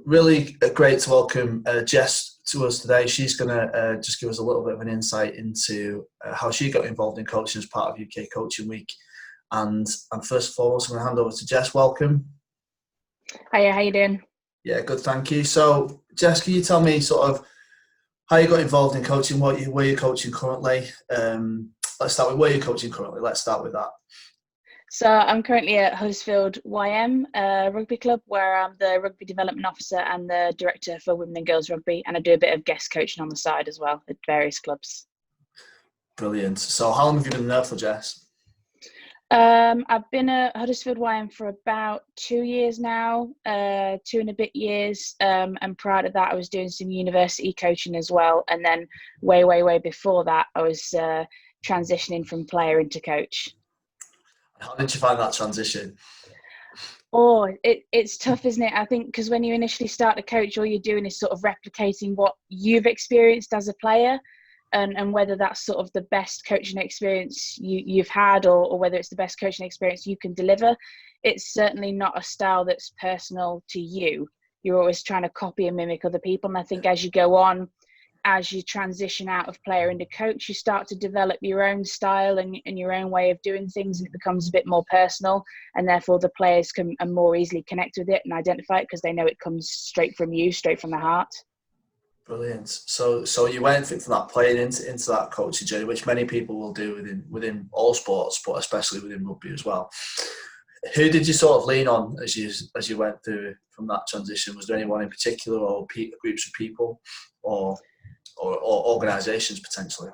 Really great to welcome Jess to us today. She's going to just give us a little bit of an insight into how she got involved in coaching as part of UK Coaching Week. And first and foremost, I'm going to hand over to Jess. Welcome. Hiya, how you doing? Yeah, good, thank you. So, Jess, can you tell me sort of how you got involved in coaching, where you're coaching currently? Let's start with where you're coaching currently. Let's start with that. So I'm currently at Huddersfield YM Rugby Club, where I'm the Rugby Development Officer and the Director for Women and Girls Rugby, and I do a bit of guest coaching on the side as well at various clubs. Brilliant. So how long have you been there for, Jess? I've been at Huddersfield YM for about 2 years now, 2 and a bit years, and prior to that I was doing some university coaching as well, and then way before that I was transitioning from player into coach. How did you find that transition? Oh, it's tough, isn't it? I think because when you initially start to coach, all you're doing is sort of replicating what you've experienced as a player, and whether that's sort of the best coaching experience you've had, or whether it's the best coaching experience you can deliver. It's certainly not a style that's personal to you. You're always trying to copy and mimic other people. And I think as you go on, as you transition out of player into coach, you start to develop your own style and your own way of doing things, and it becomes a bit more personal, and therefore the players can more easily connect with it and identify it because they know it comes straight from you, straight from the heart. Brilliant. So you went from that playing into that coaching journey, which many people will do within all sports, but especially within rugby as well. Who did you sort of lean on as you went through from that transition? Was there anyone in particular, or groups of people, or organisations potentially?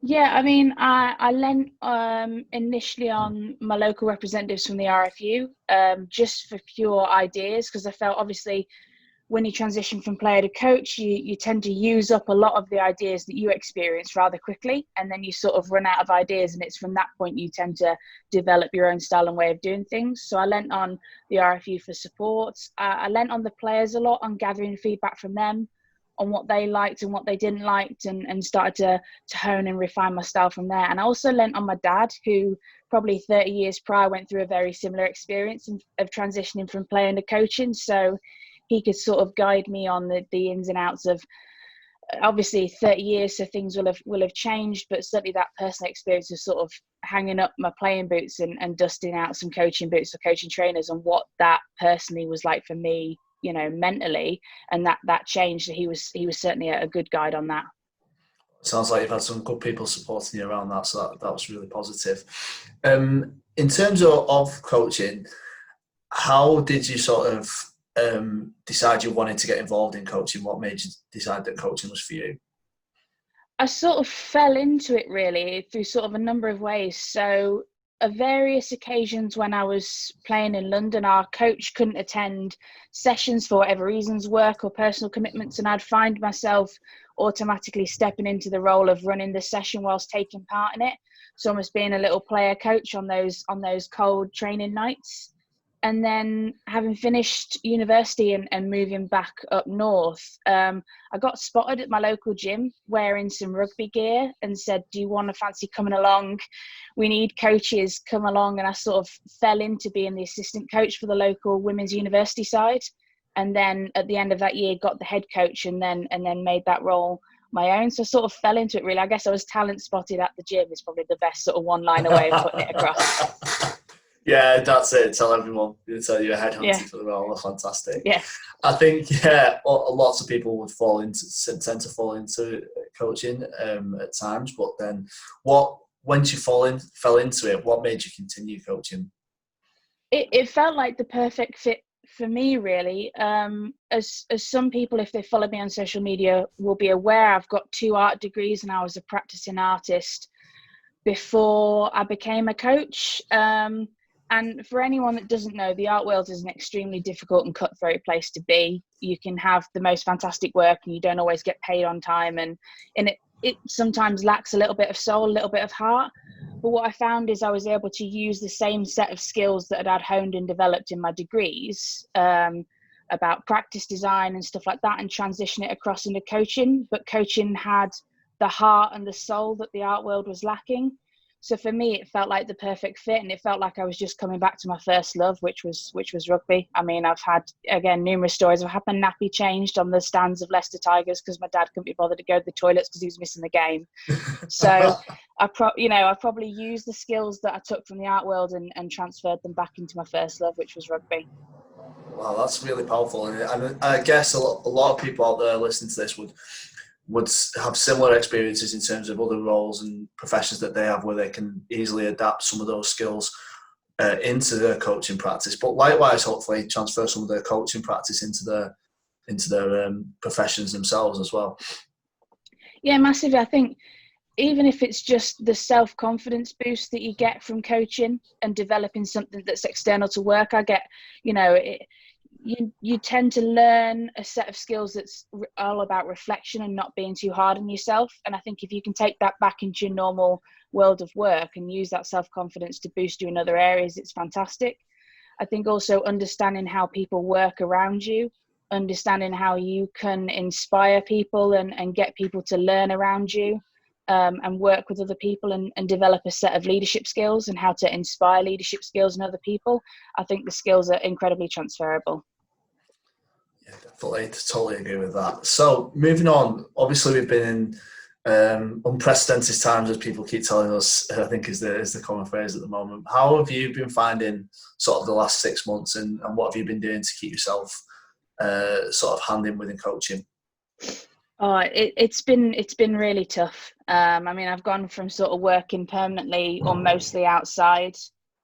Yeah, I mean, I lent initially on my local representatives from the RFU, just for pure ideas, because I felt obviously when you transition from player to coach, you tend to use up a lot of the ideas that you experience rather quickly, and then you sort of run out of ideas, and it's from that point you tend to develop your own style and way of doing things. So I lent on the RFU for support. I lent on the players a lot on gathering feedback from them on what they liked and what they didn't like, and started to hone and refine my style from there. And I also lent on my dad, who probably 30 years prior went through a very similar experience of transitioning from playing to coaching. So he could sort of guide me on the ins and outs of, obviously 30 years, so things will have changed, but certainly that personal experience of sort of hanging up my playing boots and dusting out some coaching boots or coaching trainers, and what that personally was like for me, you know, mentally, and that changed. He was certainly a good guide on that. Sounds like you've had some good people supporting you around that, so that was really positive. In terms of coaching, how did you sort of decide you wanted to get involved in coaching? What made you decide that coaching was for you? I sort of fell into it really through sort of a number of ways. So at various occasions when I was playing in London, our coach couldn't attend sessions for whatever reasons, work or personal commitments, and I'd find myself automatically stepping into the role of running the session whilst taking part in it. So almost being a little player coach on those cold training nights. And then having finished university and moving back up north, I got spotted at my local gym wearing some rugby gear and said, "Do you want to fancy coming along? We need coaches, come along." And I sort of fell into being the assistant coach for the local women's university side. And then at the end of that year, got the head coach, and then made that role my own. So I sort of fell into it really. I guess I was talent spotted at the gym is probably the best sort of one-liner way of putting it across. Yeah, that's it. Tell everyone. Tell you're headhunted for the role. That's fantastic. Yeah. I think lots of people would tend to fall into coaching at times, but then once you fell into it, what made you continue coaching? It felt like the perfect fit for me, really. As some people, if they follow me on social media, will be aware, I've got 2 art degrees, and I was a practicing artist before I became a coach. And for anyone that doesn't know, the art world is an extremely difficult and cutthroat place to be. You can have the most fantastic work and you don't always get paid on time, and it sometimes lacks a little bit of soul, a little bit of heart. But what I found is I was able to use the same set of skills that I'd honed and developed in my degrees, about practice design and stuff like that, and transition it across into coaching. But coaching had the heart and the soul that the art world was lacking. So for me, it felt like the perfect fit, and it felt like I was just coming back to my first love, which was rugby. I mean, I've had, again, numerous stories. I've had my nappy changed on the stands of Leicester Tigers because my dad couldn't be bothered to go to the toilets because he was missing the game. So I probably used the skills that I took from the art world and transferred them back into my first love, which was rugby. Wow, that's really powerful, and I guess a lot of people out there listening to this would have similar experiences in terms of other roles and professions that they have where they can easily adapt some of those skills into their coaching practice, but likewise hopefully transfer some of their coaching practice into their professions themselves as well. Yeah, massively. I think even if it's just the self-confidence boost that you get from coaching and developing something that's external to work, I get, you tend to learn a set of skills that's all about reflection and not being too hard on yourself. And I think if you can take that back into your normal world of work and use that self-confidence to boost you in other areas, it's fantastic. I think also understanding how people work around you, understanding how you can inspire people and get people to learn around you, and work with other people and develop a set of leadership skills and how to inspire leadership skills in other people. I think the skills are incredibly transferable. Yeah, definitely. Totally agree with that. So moving on, obviously we've been in unprecedented times, as people keep telling us, I think is the common phrase at the moment. How have you been finding sort of the last 6 months and what have you been doing to keep yourself sort of hand in within coaching? Oh, it's been really tough. I mean, I've gone from sort of working permanently or mostly outside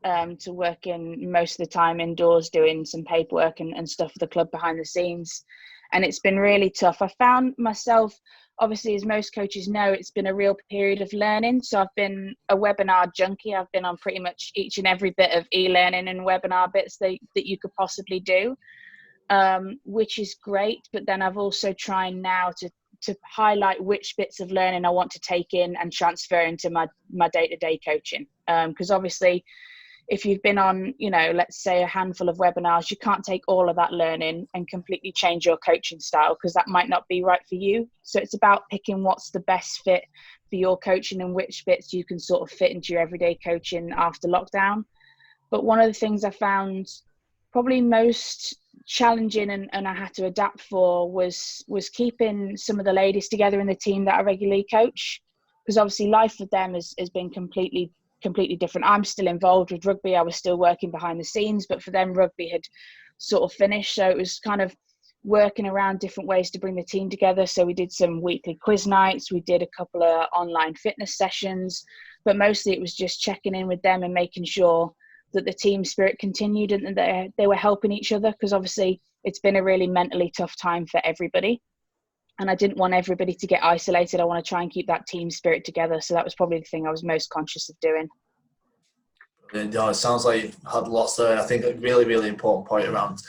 to working most of the time indoors doing some paperwork and stuff for the club behind the scenes. And it's been really tough. I found myself, obviously, as most coaches know, it's been a real period of learning. So I've been a webinar junkie. I've been on pretty much each and every bit of e-learning and webinar bits that you could possibly do, which is great. But then I've also trying now to highlight which bits of learning I want to take in and transfer into my day-to-day coaching. Because obviously, if you've been on, let's say a handful of webinars, you can't take all of that learning and completely change your coaching style because that might not be right for you. So it's about picking what's the best fit for your coaching and which bits you can sort of fit into your everyday coaching after lockdown. But one of the things I found probably most challenging and I had to adapt for was keeping some of the ladies together in the team that I regularly coach, because obviously life for them has been completely different. I'm still involved with rugby. I was still working behind the scenes, but for them, rugby had sort of finished. So it was kind of working around different ways to bring the team together. So we did some weekly quiz nights. We did a couple of online fitness sessions, but mostly it was just checking in with them and making sure that the team spirit continued and that they were helping each other, because obviously it's been a really mentally tough time for everybody. And I didn't want everybody to get isolated. I want to try and keep that team spirit together. So that was probably the thing I was most conscious of doing. And, it sounds like you've had lots there. I think a really, really important point around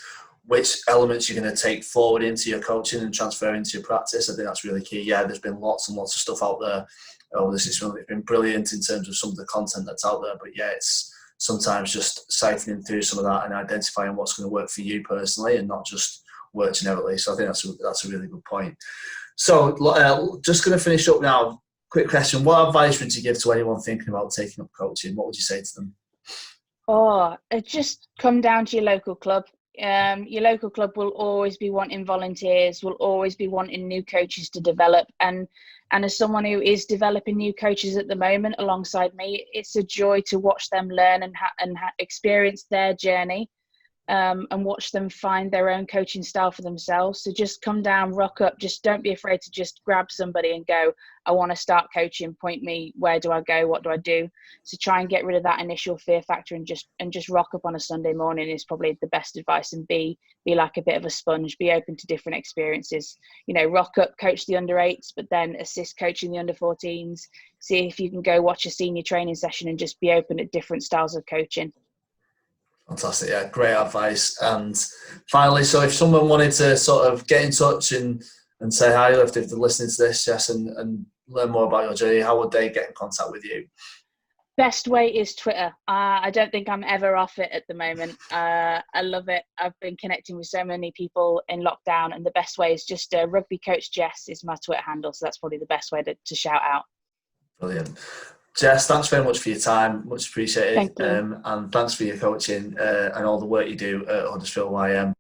which elements you're going to take forward into your coaching and transfer into your practice. I think that's really key. Yeah, there's been lots and lots of stuff out there. It's been brilliant in terms of some of the content that's out there. But yeah, it's sometimes just siphoning through some of that and identifying what's going to work for you personally and not just work generically. So I think that's a really good point. So just going to finish up now. Quick question. What advice would you give to anyone thinking about taking up coaching? What would you say to them? Oh, it just come down to your local club. Your local club will always be wanting volunteers, will always be wanting new coaches to develop. And as someone who is developing new coaches at the moment alongside me, it's a joy to watch them learn and experience their journey. And watch them find their own coaching style for themselves. So just come down, rock up. Just don't be afraid to just grab somebody and go, I want to start coaching. Point me. Where do I go? What do I do? So try and get rid of that initial fear factor and just rock up on a Sunday morning is probably the best advice. And be like a bit of a sponge. Be open to different experiences. Rock up, coach the under-8s, but then assist coaching the under-14s. See if you can go watch a senior training session and just be open at different styles of coaching. Fantastic, yeah, great advice. And finally, so if someone wanted to sort of get in touch and say hi, if they're listening to this, Jess, and learn more about your journey, how would they get in contact with you? Best way is Twitter. I don't think I'm ever off it at the moment. I love it. I've been connecting with so many people in lockdown, and the best way is just Rugby Coach Jess is my Twitter handle. So that's probably the best way to shout out. Brilliant. Jess, thanks very much for your time. Much appreciated. Thank you. And thanks for your coaching and all the work you do at Huddersfield YM.